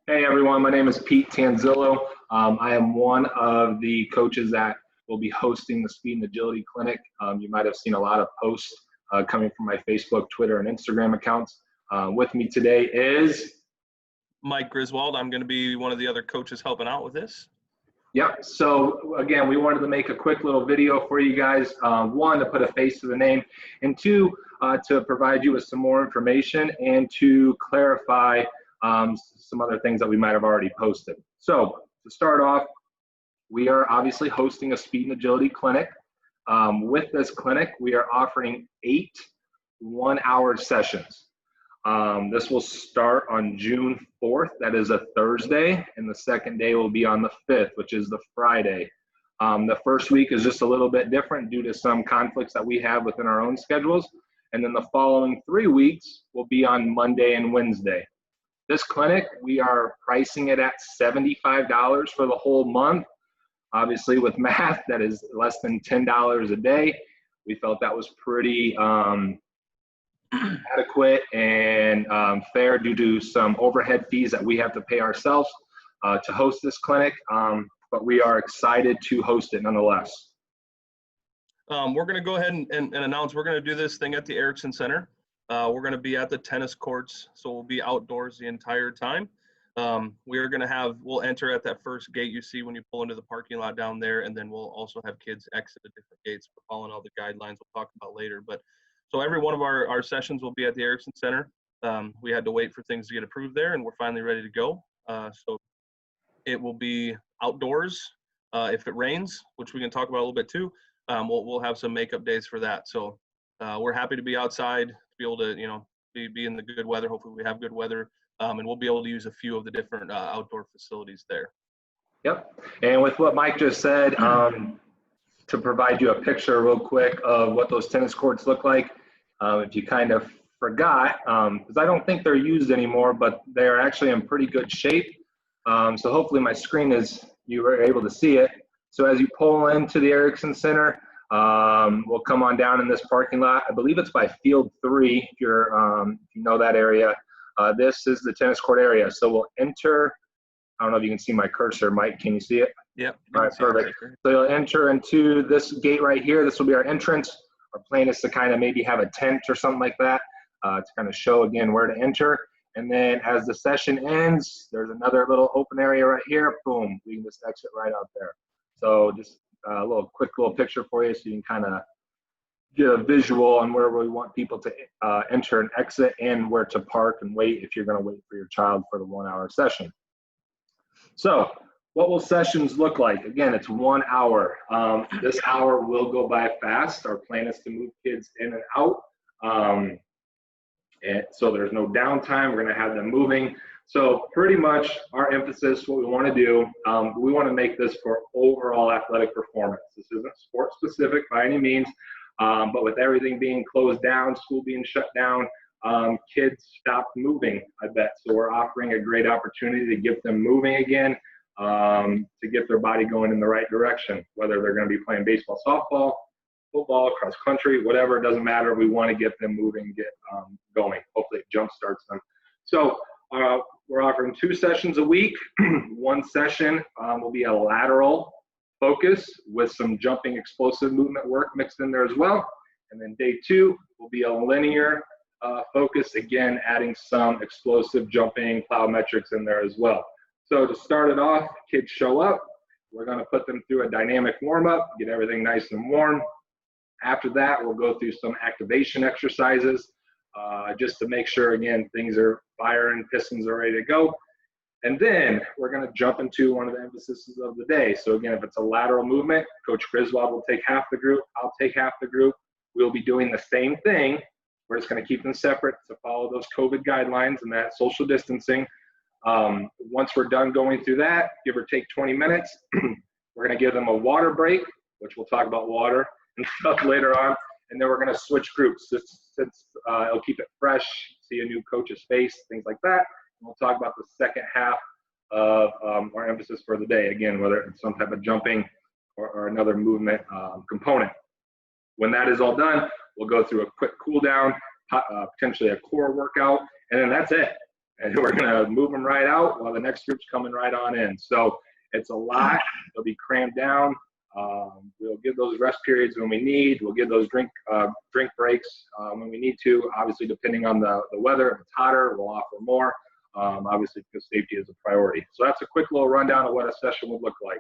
Hey everyone, my name is Pete Tanzillo. I am one of the coaches that will be hosting the Speed and Agility Clinic. You might have seen a lot of posts coming from my Facebook, Twitter, and Instagram accounts. With me today is Mike Griswold. I'm going to be one of the other coaches helping out with this. Yep. So again, we wanted to make a quick little video for you guys. One, to put a face to the name, and two, to provide you with some more information and to clarify some other things that we might have already posted. So to start off, we are obviously hosting a Speed and Agility Clinic. With this clinic, we are offering 8 one-hour sessions. This will start on June 4th. That is a Thursday, and the second day will be on the 5th, which is the Friday. The first week is just a little bit different due to some conflicts that we have within our own schedules. And then the following 3 weeks will be on Monday and Wednesday. This clinic, we are pricing it at $75 for the whole month. Obviously, with math, that is less than $10 a day. We felt that was pretty adequate and fair due to some overhead fees that we have to pay ourselves to host this clinic, but we are excited to host it nonetheless. We're going to go ahead and announce we're going to do this thing at the Erickson Center. We're going to be at the tennis courts, so we'll be outdoors the entire time. We'll enter at that first gate you see when you pull into the parking lot down there, and then we'll also have kids exit at different gates. We're following all the guidelines we'll talk about later. But so every one of our sessions will be at the Erickson Center. We had to wait for things to get approved there, and we're finally ready to go. So it will be outdoors. If it rains, which we can talk about a little bit too, we'll have some makeup days for that. So we're happy to be outside, to be able to be in the good weather. Hopefully we have good weather, and we'll be able to use a few of the different outdoor facilities there. Yep. And with what Mike just said, to provide you a picture real quick of what those tennis courts look like, if you kind of forgot, because I don't think they're used anymore, but they're actually in pretty good shape. So hopefully my screen you were able to see it. So as you pull into the Erickson Center, we'll come on down in this parking lot. I believe it's by Field 3, if you know that area. This is the tennis court area. So we'll enter. I don't know if you can see my cursor, Mike. Can you see it? Yep. All right, perfect. So you'll enter into this gate right here. This will be our entrance. Our plan is to kind of maybe have a tent or something like that to kind of show, again, where to enter. And then as the session ends, there's another little open area right here. Boom, we can just exit right out there. So just a quick little picture for you so you can kind of get a visual on where we want people to enter and exit and where to park and wait if you're going to wait for your child for the 1-hour session. So what will sessions look like? Again, it's 1 hour. This hour will go by fast. Our plan is to move kids in and out. And so there's no downtime. We're going to have them moving. So pretty much our emphasis, what we want to do, we want to make this for overall athletic performance. This isn't sport specific by any means, but with everything being closed down, school being shut down, kids stopped moving, I bet. So we're offering a great opportunity to get them moving again, to get their body going in the right direction, whether they're going to be playing baseball, softball, football, cross country, whatever, it doesn't matter. We want to get them moving, get going. Hopefully it jump starts them. So we're offering 2 sessions a week. One session will be a lateral focus with some jumping explosive movement work mixed in there as well. And then day 2 will be a linear focus, again, adding some explosive jumping plyometrics in there as well. So to start it off, kids show up. We're going to put them through a dynamic warm-up, get everything nice and warm. After that, we'll go through some activation exercises just to make sure, again, things are firing, pistons are ready to go. And then we're going to jump into one of the emphases of the day. So again, if it's a lateral movement, Coach Griswold will take half the group. I'll take half the group. We'll be doing the same thing. We're just going to keep them separate to follow those COVID guidelines and that social distancing. Once we're done going through that, give or take 20 minutes, we're going to give them a water break, which we'll talk about water and stuff later on. And then we're going to switch groups since it'll keep it fresh, see a new coach's face, things like that. And we'll talk about the second half of our emphasis for the day, again, whether it's some type of jumping or another movement component. When that is all done, we'll go through a quick cool down, potentially a core workout, and then that's it. and we're going to move them right out while the next group's coming right on in. So it's a lot. They'll be crammed down. We'll give those rest periods when we need. We'll give those drink breaks when we need to. Obviously, depending on the weather, if it's hotter, we'll offer more. Obviously, because safety is a priority. So that's a quick little rundown of what a session would look like.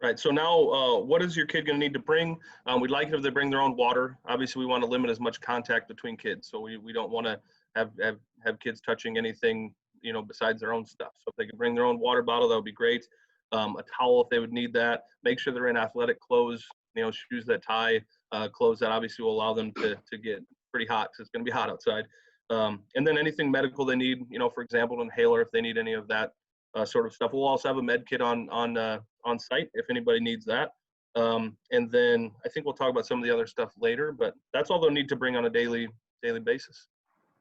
Right. So now, what is your kid going to need to bring? We'd like it if they bring their own water. Obviously, we want to limit as much contact between kids. So we don't want to have kids touching anything, you know, besides their own stuff. So if they can bring their own water bottle, that would be great. A towel if they would need that. Make sure they're in athletic clothes, you know, shoes that tie, clothes that obviously will allow them to get pretty hot because it's going to be hot outside. And then anything medical they need, you know, for example, an inhaler if they need any of that sort of stuff. We'll also have a med kit on site if anybody needs that. And then I think we'll talk about some of the other stuff later, but that's all they'll need to bring on a daily basis.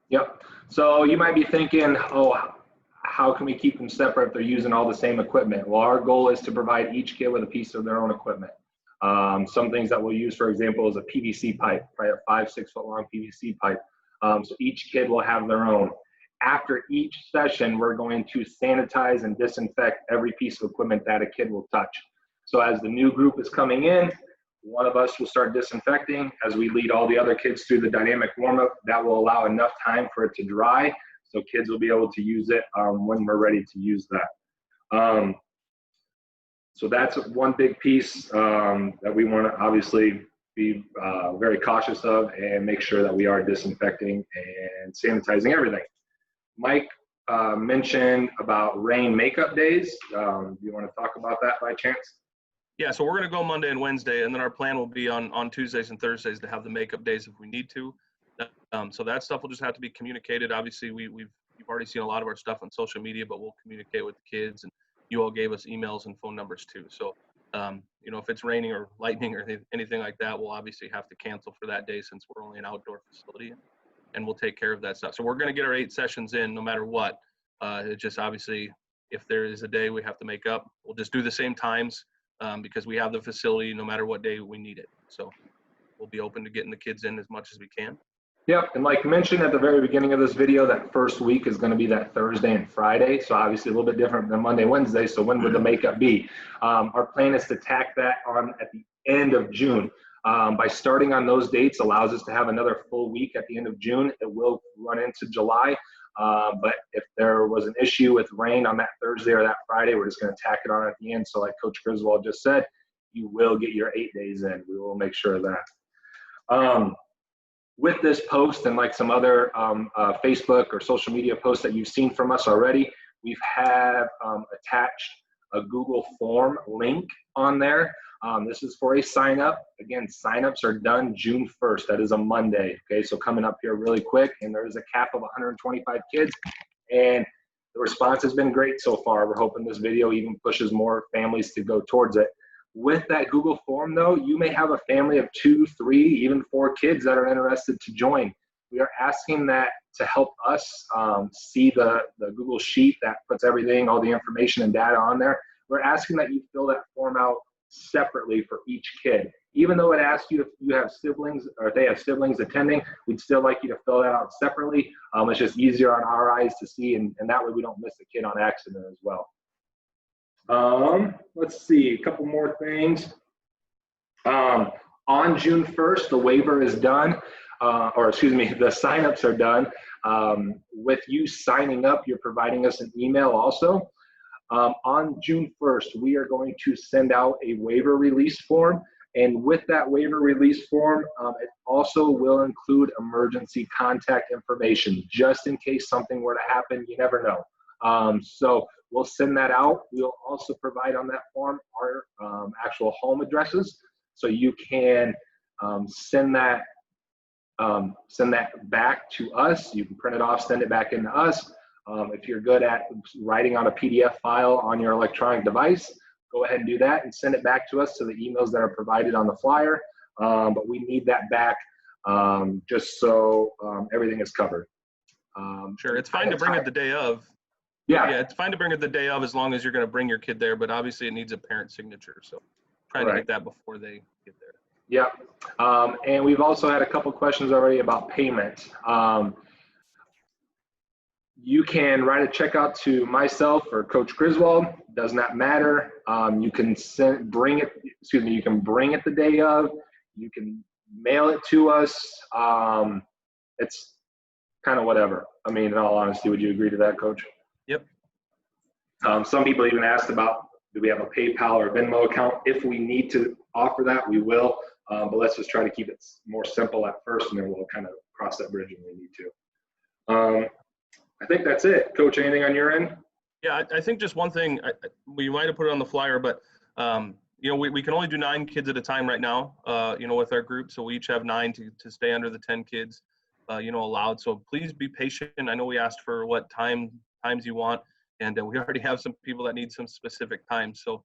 Yep. So you might be thinking, oh, how can we keep them separate if they're using all the same equipment? Well, our goal is to provide each kid with a piece of their own equipment. Some things that we'll use, for example, is a PVC pipe, probably a 5-6 foot long PVC pipe. So each kid will have their own. After each session, we're going to sanitize and disinfect every piece of equipment that a kid will touch. So as the new group is coming in, one of us will start disinfecting as we lead all the other kids through the dynamic warm-up. That will allow enough time for it to dry, so kids will be able to use it when we're ready to use that. So that's one big piece that we want to obviously be very cautious of and make sure that we are disinfecting and sanitizing everything. Mike mentioned about rain makeup days. Do you want to talk about that by chance? Yeah, so we're going to go Monday and Wednesday, and then our plan will be on Tuesdays and Thursdays to have the makeup days if we need to. So that stuff will just have to be communicated. Obviously, you've already seen a lot of our stuff on social media, but we'll communicate with the kids, and you all gave us emails and phone numbers too. So, you know, if it's raining or lightning or anything like that, we'll obviously have to cancel for that day since we're only an outdoor facility, and we'll take care of that stuff. So we're going to get our 8 sessions in no matter what. It just obviously, if there is a day we have to make up, we'll just do the same times because we have the facility no matter what day we need it. So we'll be open to getting the kids in as much as we can. Yep, and like mentioned at the very beginning of this video, that first week is going to be that Thursday and Friday. So obviously a little bit different than Monday, Wednesday. So when would the makeup be? Our plan is to tack that on at the end of June. By starting on those dates allows us to have another full week at the end of June. It will run into July. But if there was an issue with rain on that Thursday or that Friday, we're just going to tack it on at the end. So like Coach Griswold just said, you will get your 8 days in. We will make sure of that. With this post and like some other Facebook or social media posts that you've seen from us already, we've attached a Google form link on there. This is for a sign up. Again, signups are done June 1st. That is a Monday. Okay, so coming up here really quick, and there is a cap of 125 kids, and the response has been great so far. We're hoping this video even pushes more families to go towards it. With that Google form, though, you may have a family of 2, 3, even 4 kids that are interested to join. We are asking that to help us see the Google sheet that puts everything, all the information and data on there. We're asking that you fill that form out separately for each kid. Even though it asks you if you have siblings or if they have siblings attending, we'd still like you to fill that out separately. It's just easier on our eyes to see, and that way we don't miss a kid on accident as well. Let's see, a couple more things. On June 1st, the waiver is done, the signups are done. With you signing up, you're providing us an email also. On June 1st, we are going to send out a waiver release form. And with that waiver release form, it also will include emergency contact information, just in case something were to happen. You never know. So we'll send that out. We'll also provide on that form our actual home addresses, so you can send that back to us. You can print it off, send it back into us. If you're good at writing on a PDF file on your electronic device, go ahead and do that and send it back to us to the emails that are provided on the flyer. But we need that back just so everything is covered. Sure, it's fine to bring it the day of. Yeah, it's fine to bring it the day of as long as you're going to bring your kid there, but obviously it needs a parent signature. So trying to get that before they get there. Yeah, and we've also had a couple questions already about payment. you can write a check out to myself or Coach Griswold. Does not matter. You can bring it the day of. You can mail it to us. It's kind of whatever. I mean, in all honesty, would you agree to that, Coach? Yep. Some people even asked about, do we have a PayPal or Venmo account? If we need to offer that, we will. But let's just try to keep it more simple at first, and then we'll kind of cross that bridge when we need to. I think that's it. Coach, anything on your end? Yeah, I think just one thing, we might have put it on the flyer, but we can only do 9 kids at a time right now, with our group. So we each have 9 to stay under the 10 kids, allowed. So please be patient. I know we asked for what times you want, and we already have some people that need some specific times. So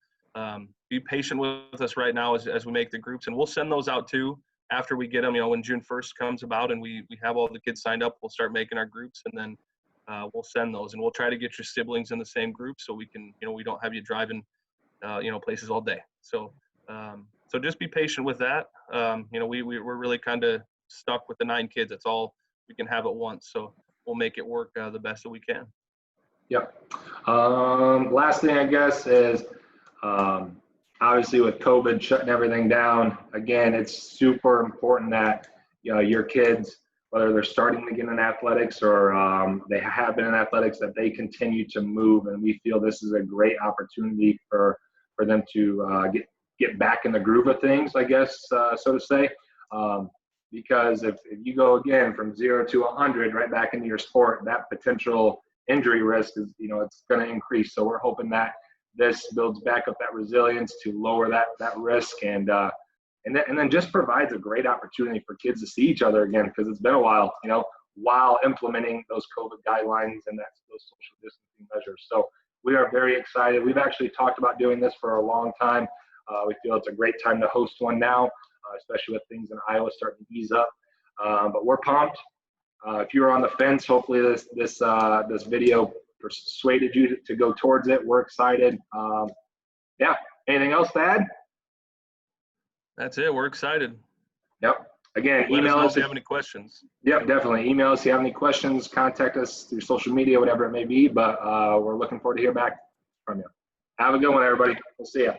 be patient with us right now as we make the groups, and we'll send those out too after we get them. When June 1st comes about and we have all the kids signed up, we'll start making our groups, and then we'll send those, and we'll try to get your siblings in the same group so we can, we don't have you driving, places all day. So just be patient with that. We're really kind of stuck with the 9 kids. That's all we can have at once. So we'll make it work the best that we can. Yep. Last thing, I guess, is obviously with COVID shutting everything down, again, it's super important that your kids, whether they're starting again in athletics or they have been in athletics, that they continue to move. And we feel this is a great opportunity for them to get back in the groove of things, I guess, so to say. Because if you go again from 0 to 100 right back into your sport, that potential injury risk is, it's going to increase. So we're hoping that this builds back up that resilience to lower that risk, and then just provides a great opportunity for kids to see each other again, because it's been a while, while implementing those COVID guidelines and those social distancing measures. So we are very excited. We've actually talked about doing this for a long time. We feel it's a great time to host one now, especially with things in Iowa starting to ease up. But we're pumped. If you're on the fence, hopefully this video persuaded you to go towards it. We're excited. Yeah. Anything else to add? That's it. We're excited. Yep. Again, Let email us if you have any questions. Yep, definitely. Email us if you have any questions. Contact us through social media, whatever it may be. But we're looking forward to hear back from you. Have a good one, everybody. We'll see you.